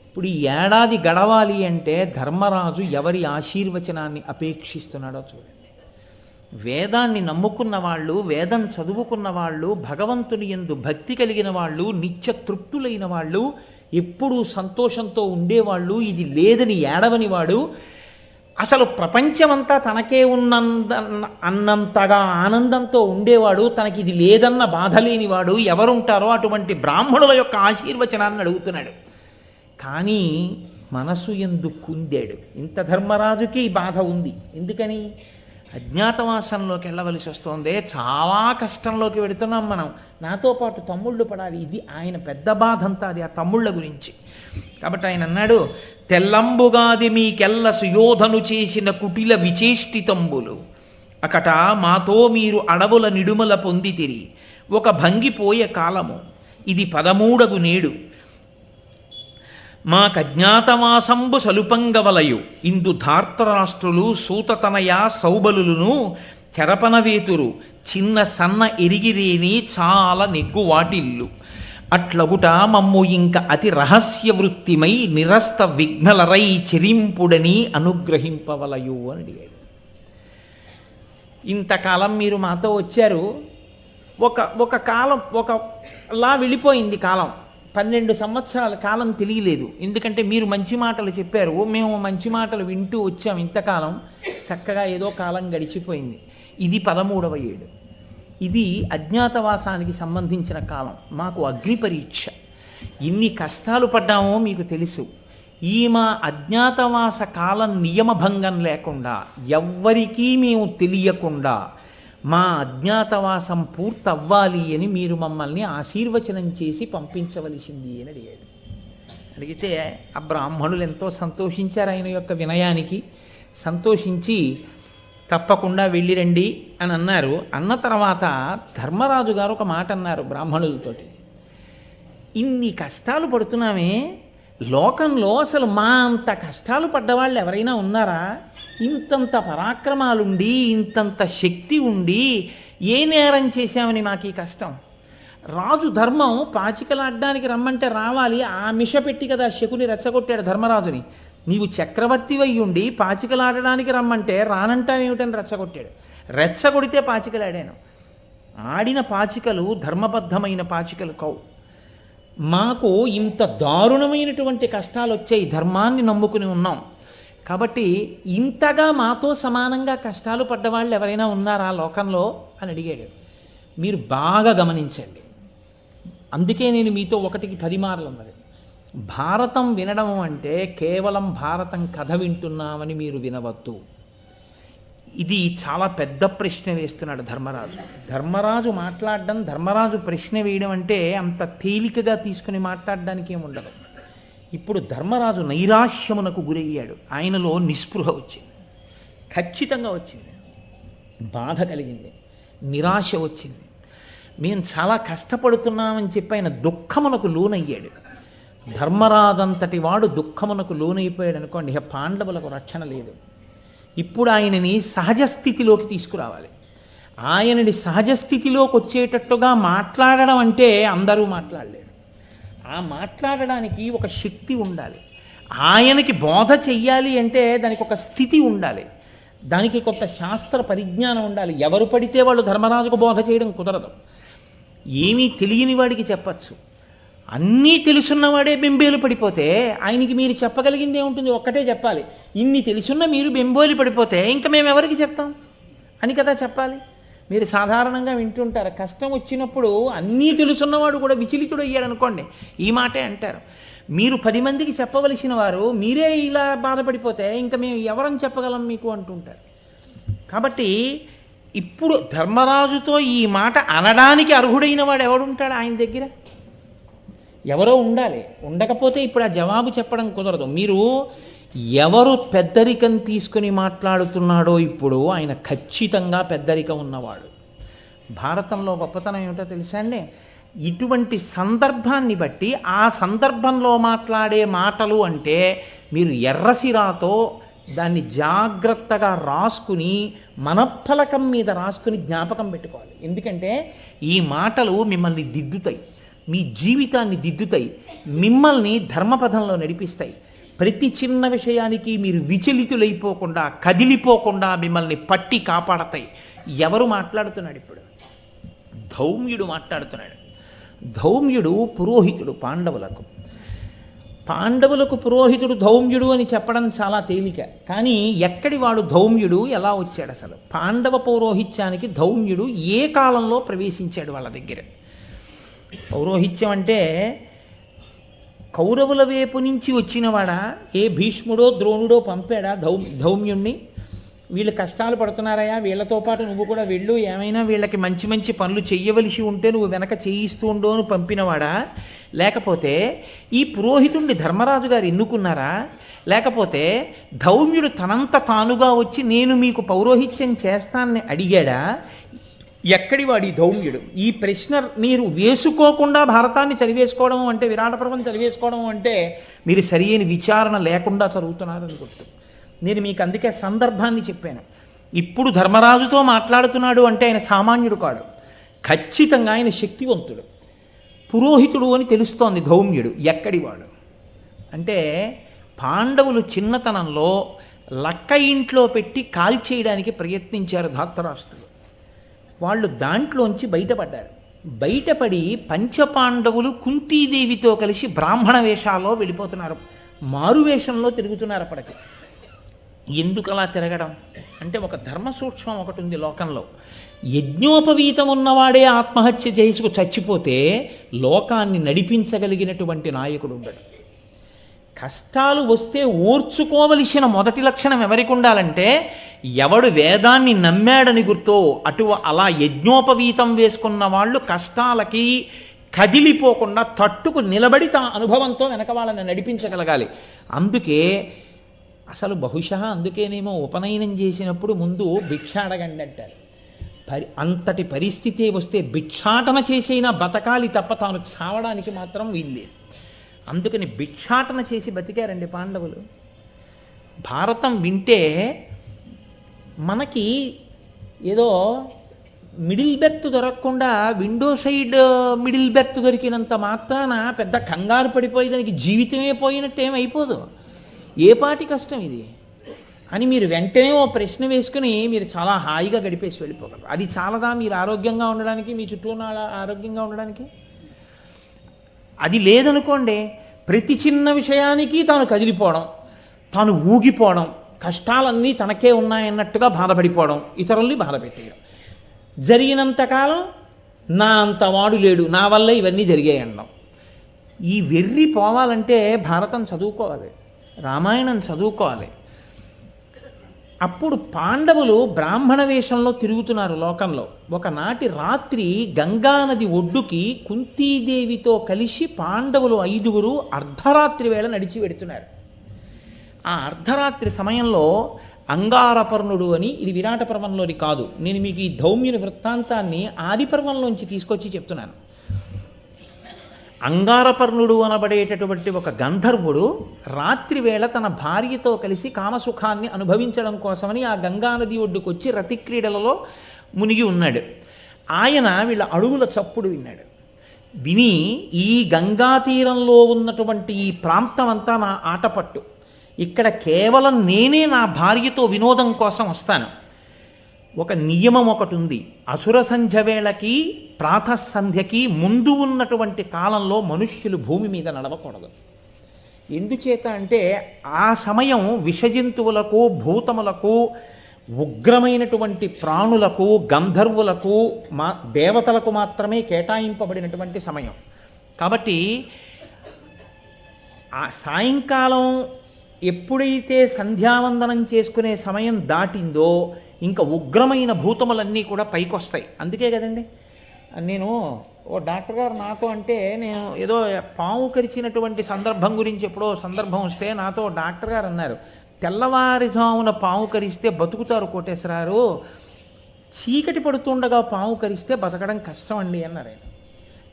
ఇప్పుడు ఈ ఏడాది గడవాలి అంటే ధర్మరాజు ఎవరి ఆశీర్వచనాన్ని అపేక్షిస్తున్నాడో చూడండి. వేదాన్ని నమ్ముకున్న వాళ్ళు, వేదం చదువుకున్న వాళ్ళు, భగవంతుని యందు భక్తి కలిగిన వాళ్ళు, నిత్య తృప్తులైన వాళ్ళు, ఎప్పుడూ సంతోషంతో ఉండేవాళ్ళు, ఇది లేదని ఏడవని వాడు, అసలు ప్రపంచమంతా తనకే అన్నంతగా ఆనందంతో ఉండేవాడు, తనకి ఇది లేదన్న బాధ లేనివాడు ఎవరుంటారో అటువంటి బ్రాహ్మణుల యొక్క ఆశీర్వచనాన్ని అడుగుతున్నాడు. కానీ మనసు ఎందుకు కుందాడు. ఇంత ధర్మరాజుకి ఈ బాధ ఉంది. ఎందుకని? అజ్ఞాతవాసంలోకి వెళ్ళవలసి వస్తుంది, చాలా కష్టంలోకి వెడుతున్నాం మనం, నాతో పాటు తమ్ముళ్ళు పడాలి. ఇది ఆయన పెద్ద బాధ అంతా, అది ఆ తమ్ముళ్ళ గురించి. కాబట్టి ఆయన అన్నాడు, తెల్లంబుగాది మీకెల్ల సుయోధను చేసిన కుటిల విచేష్టితంబులు అకట మాతో మీరు అడవుల నిడుమల పొందితిరి, ఒక భంగిపోయే కాలము ఇది 13 నేడు, మాకజ్ఞాతవాసంబు సలుపంగవలయు ఇందు ధార్తరాష్ట్రులు సూతతనయ సౌబలులను చెరపనవేతురు చిన్న సన్న ఎరిగిరేని చాలా నెగ్గు వాటిల్లు అట్లగుట మమ్ము ఇంక అతి రహస్య వృత్తిమై నిరస్త విఘ్నలరై చెరింపుడని అనుగ్రహింపవలయు అని అడిగాడు. ఇంతకాలం మీరు మాతో వచ్చారు, ఒక ఒక కాలం ఒకలా వెళ్ళిపోయింది కాలం. 12 సంవత్సరాల కాలం తెలియలేదు. ఎందుకంటే మీరు మంచి మాటలు చెప్పారు, మేము మంచి మాటలు వింటూ వచ్చాం, ఇంతకాలం చక్కగా ఏదో కాలం గడిచిపోయింది. ఇది 13వ ఏడు. ఇది అజ్ఞాతవాసానికి సంబంధించిన కాలం. మాకు అగ్ని పరీక్ష. ఇన్ని కష్టాలు పడ్డామో మీకు తెలుసు. ఈ మా అజ్ఞాతవాస కాలం నియమభంగం లేకుండా, ఎవ్వరికీ మేము తెలియకుండా మా అజ్ఞాతవాసం పూర్తవ్వాలి అని మీరు మమ్మల్ని ఆశీర్వచనం చేసి పంపించవలసింది అని అడిగాడు. అడిగితే ఆ బ్రాహ్మణులు ఎంతో సంతోషించారు ఆయన యొక్క వినయానికి. సంతోషించి తప్పకుండా వెళ్ళిరండి అని అన్నారు. అన్న తర్వాత ధర్మరాజు గారు ఒక మాట అన్నారు బ్రాహ్మణులతోటి. ఇన్ని కష్టాలు పడుతున్నామే, లోకంలో అసలు మా అంత కష్టాలు పడ్డవాళ్ళు ఎవరైనా ఉన్నారా? ఇంతంత పరాక్రమాలుండి, ఇంతంత శక్తి ఉండి ఏ నేరం చేశామని మాకు ఈ కష్టం? రాజు ధర్మం పాచికలాడడానికి రమ్మంటే రావాలి. ఆ మిష పెట్టి కదా శకుని రెచ్చగొట్టాడు ధర్మరాజుని. నీవు చక్రవర్తివై ఉండి పాచికలాడడానికి రమ్మంటే రానంటావేమిటని రెచ్చగొట్టాడు. రెచ్చగొడితే పాచికలాడాను. ఆడిన పాచికలు ధర్మబద్ధమైన పాచికలు కావు. మాకు ఇంత దారుణమైనటువంటి కష్టాలు వచ్చాయి, ధర్మాన్ని నమ్ముకుని ఉన్నాం కాబట్టి ఇంతగా మాతో సమానంగా కష్టాలు పడ్డవాళ్ళు ఎవరైనా ఉన్నారా లోకంలో అని అడిగాడు. మీరు బాగా గమనించండి. అందుకే నేను మీతో 1కి 10 మార్లు అన్నది. భారతం వినడం అంటే కేవలం భారతం కథ వింటున్నామని మీరు వినవద్దు. ఇది చాలా పెద్ద ప్రశ్న వేస్తున్నాడు ధర్మరాజు. ధర్మరాజు మాట్లాడడం, ధర్మరాజు ప్రశ్న వేయడం అంటే అంత తేలికగా తీసుకుని మాట్లాడడానికి ఏముండదు. ఇప్పుడు ధర్మరాజు నైరాశ్యమునకు గురయ్యాడు. ఆయనలో నిస్పృహ వచ్చింది, ఖచ్చితంగా వచ్చింది. బాధ కలిగింది, నిరాశ వచ్చింది. మేము చాలా కష్టపడుతున్నామని చెప్పి ఆయన దుఃఖమునకు లోనయ్యాడు. ధర్మరాజంతటి వాడు దుఃఖమునకు లోనైపోయాడు అనుకోండి, ఇక పాండవులకు రక్షణ లేదు. ఇప్పుడు ఆయనని సహజస్థితిలోకి తీసుకురావాలి. ఆయనని సహజస్థితిలోకి వచ్చేటట్టుగా మాట్లాడడం అంటే అందరూ మాట్లాడలేరు. ఆ మాట్లాడడానికి ఒక శక్తి ఉండాలి. ఆయనకి బోధ చెయ్యాలి అంటే దానికి ఒక స్థితి ఉండాలి, దానికి కొంత శాస్త్ర పరిజ్ఞానం ఉండాలి. ఎవరు పడితే వాళ్ళు ధర్మరాజుకు బోధ చేయడం కుదరదు. ఏమీ తెలియని వాడికి చెప్పచ్చు, అన్నీ తెలుసున్నవాడే బెంబేలు పడిపోతే ఆయనకి మీరు చెప్పగలిగింది ఏముంటుంది? ఒక్కటే చెప్పాలి. ఇన్ని తెలుసున్న మీరు బెంబేలు పడిపోతే ఇంకా మేము ఎవరికి చెప్తాం అని కదా చెప్పాలి. మీరు సాధారణంగా వింటుంటారు, కష్టం వచ్చినప్పుడు అన్నీ తెలుసున్నవాడు కూడా విచలితుడు అయ్యాడు అనుకోండి, ఈ మాటే అంటారు. మీరు 10 మందికి చెప్పవలసిన వారు మీరే ఇలా బాధపడిపోతే ఇంకా మేము ఎవరని చెప్పగలం మీకు అంటుంటారు. కాబట్టి ఇప్పుడు ధర్మరాజుతో ఈ మాట అనడానికి అర్హుడైన వాడు ఎవడుంటాడు ఆయన దగ్గర? ఎవరో ఉండాలి. ఉండకపోతే ఇప్పుడు ఆ జవాబు చెప్పడం కుదరదు. మీరు ఎవరు పెద్దరికం తీసుకుని మాట్లాడుతున్నాడో ఇప్పుడు ఆయన ఖచ్చితంగా పెద్దరికం ఉన్నవాడు. భారతంలో గొప్పతనం ఏమిటో తెలుసా అండి? ఇటువంటి సందర్భాన్ని బట్టి ఆ సందర్భంలో మాట్లాడే మాటలు అంటే మీరు ఎర్రసిరాతో దాన్ని జాగ్రత్తగా రాసుకుని మనఫలకం మీద రాసుకుని జ్ఞాపకం పెట్టుకోవాలి. ఎందుకంటే ఈ మాటలు మిమ్మల్ని దిద్దుతాయి, మీ జీవితాన్ని దిద్దుతాయి, మిమ్మల్ని ధర్మపథంలో నడిపిస్తాయి. ప్రతి చిన్న విషయానికి మీరు విచలితులైపోకుండా, కదిలిపోకుండా మిమ్మల్ని పట్టి కాపాడతాయి. ఎవరు మాట్లాడుతున్నాడు ఇప్పుడు? ధౌమ్యుడు మాట్లాడుతున్నాడు. ధౌమ్యుడు పురోహితుడు పాండవులకు. పాండవులకు పురోహితుడు ధౌమ్యుడు అని చెప్పడం చాలా తేలిక. కానీ ఎక్కడి వాడు ధౌమ్యుడు? ఎలా వచ్చాడు అసలు? పాండవ పౌరోహిత్యానికి ధౌమ్యుడు ఏ కాలంలో ప్రవేశించాడు వాళ్ళ దగ్గర? పౌరోహిత్యం అంటే కౌరవుల వైపు నుంచి వచ్చినవాడా? ఏ భీష్ముడో ద్రోణుడో పంపాడా ధౌమ్యుణ్ణి? వీళ్ళు కష్టాలు పడుతున్నారయా, వీళ్ళతో పాటు నువ్వు కూడా వెళ్ళు, ఏమైనా వీళ్ళకి మంచి మంచి పనులు చెయ్యవలసి ఉంటే నువ్వు వెనక చేయిస్తూ ఉండో అని పంపినవాడా? లేకపోతే ఈ పురోహితుణ్ణి ధర్మరాజు గారు ఎన్నుకున్నారా? లేకపోతే ధౌమ్యుడు తనంత తానుగా వచ్చి నేను మీకు పౌరోహిత్యం చేస్తానని అడిగాడా? ఎక్కడి వాడి ధౌమ్యుడు? ఈ ప్రశ్న మీరు వేసుకోకుండా భారతాన్ని చదివేసుకోవడం అంటే, విరాట పర్వం చదివేసుకోవడం అంటే మీరు సరి అయిన విచారణ లేకుండా చదువుతున్నారని గుర్తు. నేను మీకు అందుకే సందర్భాన్ని చెప్పాను. ఇప్పుడు ధర్మరాజుతో మాట్లాడుతున్నాడు అంటే ఆయన సామాన్యుడు కాడు, ఖచ్చితంగా ఆయన శక్తివంతుడు, పురోహితుడు అని తెలుస్తోంది ధౌమ్యుడు. ఎక్కడివాడు అంటే పాండవులు చిన్నతనంలో లక్క ఇంట్లో పెట్టి కాల్చేయడానికి ప్రయత్నించారు ధార్తరాష్ట్రులు. వాళ్ళు దాంట్లోంచి బయటపడ్డారు. బయటపడి పంచపాండవులు కుంతీదేవితో కలిసి బ్రాహ్మణ వేషాల్లో వెళ్ళిపోతున్నారు, మారు వేషంలో తిరుగుతున్నారు. అప్పటికి ఎందుకు అలా తిరగడం అంటే ఒక ధర్మ సూక్ష్మం ఒకటి ఉంది లోకంలో. యజ్ఞోపవీతం ఉన్నవాడే ఆత్మహత్య చేసుకు చచ్చిపోతే లోకాన్ని నడిపించగలిగినటువంటి నాయకుడు ఉండడు. కష్టాలు వస్తే ఓర్చుకోవలసిన మొదటి లక్షణం ఎవరికి ఉండాలంటే ఎవడు వేదాన్ని నమ్మాడని గుర్తో అలా యజ్ఞోపవీతం వేసుకున్న వాళ్ళు కష్టాలకి కదిలిపోకుండా తట్టుకు నిలబడి అనుభవంతో వెనక వాళ్ళని నడిపించగలగాలి. అందుకే అసలు బహుశా అందుకేనేమో ఉపనయనం చేసినప్పుడు ముందు భిక్ష అడగండి అంటారు. అంతటి పరిస్థితి వస్తే భిక్షాటన చేసైనా బతకాలి తప్ప తాను చావడానికి మాత్రం వీల్లేదు. అందుకని భిక్షాటన చేసి బతికారండి పాండవులు. భారతం వింటే మనకి ఏదో మిడిల్ బెర్త్ దొరకకుండా విండో సైడ్ మిడిల్ బెర్త్ దొరికినంత మాత్రాన పెద్ద కంగారు పడిపోయి దానికి జీవితమే పోయినట్టు ఏమైపోదు. ఏ పాటి కష్టం ఇది అని మీరు వెంటనే ఓ ప్రశ్న వేసుకుని మీరు చాలా హాయిగా గడిపేసి వెళ్ళిపోగలరు. అది చాలదా మీరు ఆరోగ్యంగా ఉండడానికి, మీ చుట్టూ ఉన్న ఆరోగ్యంగా ఉండడానికి? అది లేదనుకోండి, ప్రతి చిన్న విషయానికి తాను కదిలిపోవడం, తాను ఊగిపోవడం, కష్టాలన్నీ తనకే ఉన్నాయన్నట్టుగా బాధపడిపోవడం, ఇతరుల్ని బాధ పెట్టేయడం. జరిగినంతకాలం నా అంత వాడు లేడు, నా వల్ల ఇవన్నీ జరిగాయి అనడం. ఈ వెర్రి పోవాలంటే భారతం చదువుకోవాలి, రామాయణం చదువుకోవాలి. అప్పుడు పాండవులు బ్రాహ్మణ వేషంలో తిరుగుతున్నారు లోకంలో. ఒకనాటి రాత్రి గంగానది ఒడ్డుకి కుంతీదేవితో కలిసి పాండవులు 5 అర్ధరాత్రి వేళ నడిచి వెడుతున్నారు. ఆ అర్ధరాత్రి సమయంలో అంగారపర్ణుడు అని, ఇది విరాట పర్వంలోని కాదు, నేను మీకు ఈ ధౌమ్యుని వృత్తాంతాన్ని ఆదిపర్వంలోంచి తీసుకొచ్చి చెప్తున్నాను. అంగారపర్ణుడు అనబడేటటువంటి ఒక గంధర్వుడు రాత్రి వేళ తన భార్యతో కలిసి కామసుఖాన్ని అనుభవించడం కోసమని ఆ గంగానది ఒడ్డుకొచ్చి రతిక్రీడలలో మునిగి ఉన్నాడు. ఆయన వీళ్ళ అడుగుల చప్పుడు విన్నాడు. విని ఈ గంగా తీరంలో ఉన్నటువంటి ఈ ప్రాంతం అంతా నా ఆటపట్టు, ఇక్కడ కేవలం నేనే నా భార్యతో వినోదం కోసం వస్తాను. ఒక నియమం ఒకటి ఉంది, అసుర సంధ్య వేళకి ప్రాతఃసంధ్యకి ముందు ఉన్నటువంటి కాలంలో మనుష్యులు భూమి మీద నడవకూడదు. ఎందుచేత అంటే ఆ సమయం విషజంతువులకు, భూతములకు, ఉగ్రమైనటువంటి ప్రాణులకు, గంధర్వులకు, దేవతలకు మాత్రమే కేటాయింపబడినటువంటి సమయం. కాబట్టి ఆ సాయంకాలం ఎప్పుడైతే సంధ్యావందనం చేసుకునే సమయం దాటిందో ఇంకా ఉగ్రమైన భూతములన్నీ కూడా పైకొస్తాయి. అందుకే కదండి నేను ఓ డాక్టర్ గారు నాతో అంటే, నేను ఏదో పాము కరిచినటువంటి సందర్భం గురించి ఎప్పుడో సందర్భం వస్తే నాతో డాక్టర్ గారు అన్నారు, తెల్లవారుజామున పాము కరిస్తే బతుకుతారు కోటేశ్వరారు, చీకటి పడుతుండగా పాము కరిస్తే బతకడం కష్టం అండి అన్నారు.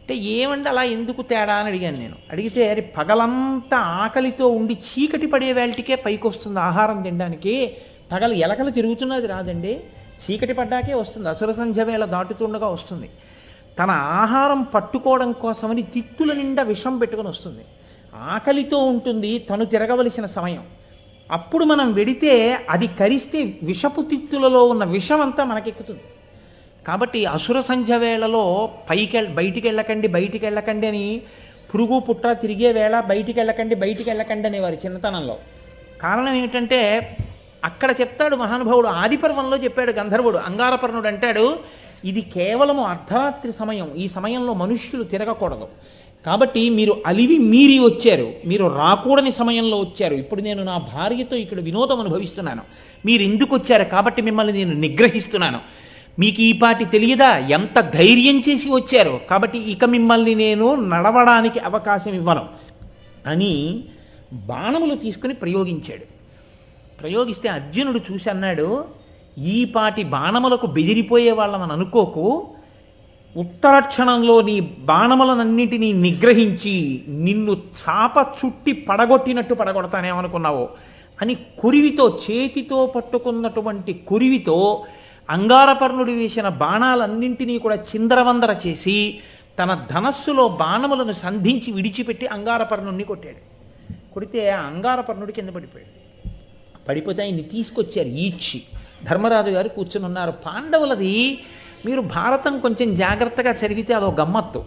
అంటే ఏమంటే అలా ఎందుకు తేడా అని అడిగాను నేను. అడిగితే అది పగలంతా ఆకలితో ఉండి చీకటి పడే వేళటికే పైకి వస్తుంది ఆహారం తినడానికి, పగలు ఎలకలు తిరుగుతున్నది రాదండి, చీకటి పడ్డాకే వస్తుంది, అసుర సంధ్య వేళ దాటుతుండగా వస్తుంది. తన ఆహారం పట్టుకోవడం కోసమని తిత్తుల నిండా విషం పెట్టుకొని వస్తుంది, ఆకలితో ఉంటుంది, తను తిరగవలసిన సమయం. అప్పుడు మనం వెడితే అది కరిస్తే విషపు తిత్తులలో ఉన్న విషం అంతా మనకెక్కుతుంది. కాబట్టి అసుర సంధ్య వేళలో బయటికి వెళ్ళకండి అని పురుగు పుట్ట తిరిగే వేళ బయటికి వెళ్ళకండి అనేవారు చిన్నతనంలో. కారణం ఏమిటంటే అక్కడ చెప్తాడు మహానుభావుడు, ఆదిపర్వంలో చెప్పాడు గంధర్వుడు. అంగారపర్ణుడు అంటాడు, ఇది కేవలము అర్ధరాత్రి సమయం, ఈ సమయంలో మనుష్యులు తిరగకూడదు, కాబట్టి మీరు అలివి మీరి వచ్చారు, మీరు రాకూడని సమయంలో వచ్చారు, ఇప్పుడు నేను నా భార్యతో ఇక్కడ వినోదం అనుభవిస్తున్నాను, మీరు ఎందుకు వచ్చారు కాబట్టి మిమ్మల్ని నేను నిగ్రహిస్తున్నాను, మీకు ఈ పాటి తెలియదా ఎంత ధైర్యం చేసి వచ్చారు, కాబట్టి ఇక మిమ్మల్ని నేను నడవడానికి అవకాశం ఇవ్వను అని బాణములు తీసుకుని ప్రయోగించాడు. ప్రయోగిస్తే అర్జునుడు చూసి అన్నాడు, ఈ పాటి బాణములకు బెదిరిపోయే వాళ్ళమని అనుకోకు, ఉత్తర క్షణంలో నీ బాణములనన్నిటినీ నిగ్రహించి నిన్ను చాప చుట్టి పడగొట్టినట్టు పడగొడతానేమనుకున్నావో అని కురివితో, చేతితో పట్టుకున్నటువంటి కురివితో అంగారపర్ణుడు వేసిన బాణాలన్నింటినీ కూడా చిందరవందర చేసి తన ధనస్సులో బాణములను సంధించి విడిచిపెట్టి అంగారపర్ణుడిని కొట్టాడు. కొడితే ఆ అంగారపర్ణుడి కింద పడిపోయాడు. పడిపోతే ఆయన్ని తీసుకొచ్చారు ఈడ్చి. ధర్మరాజు గారు కూర్చుని ఉన్నారు. పాండవులది మీరు భారతం కొంచెం జాగ్రత్తగా చదివితే అదో గమ్మత్తు.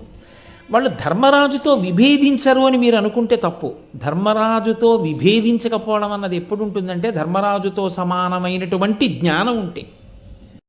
వాళ్ళు ధర్మరాజుతో విభేదించరు అని మీరు అనుకుంటే తప్పు. ధర్మరాజుతో విభేదించకపోవడం అన్నది ఎప్పుడు ఉంటుందంటే ధర్మరాజుతో సమానమైనటువంటి జ్ఞానం ఉంటే.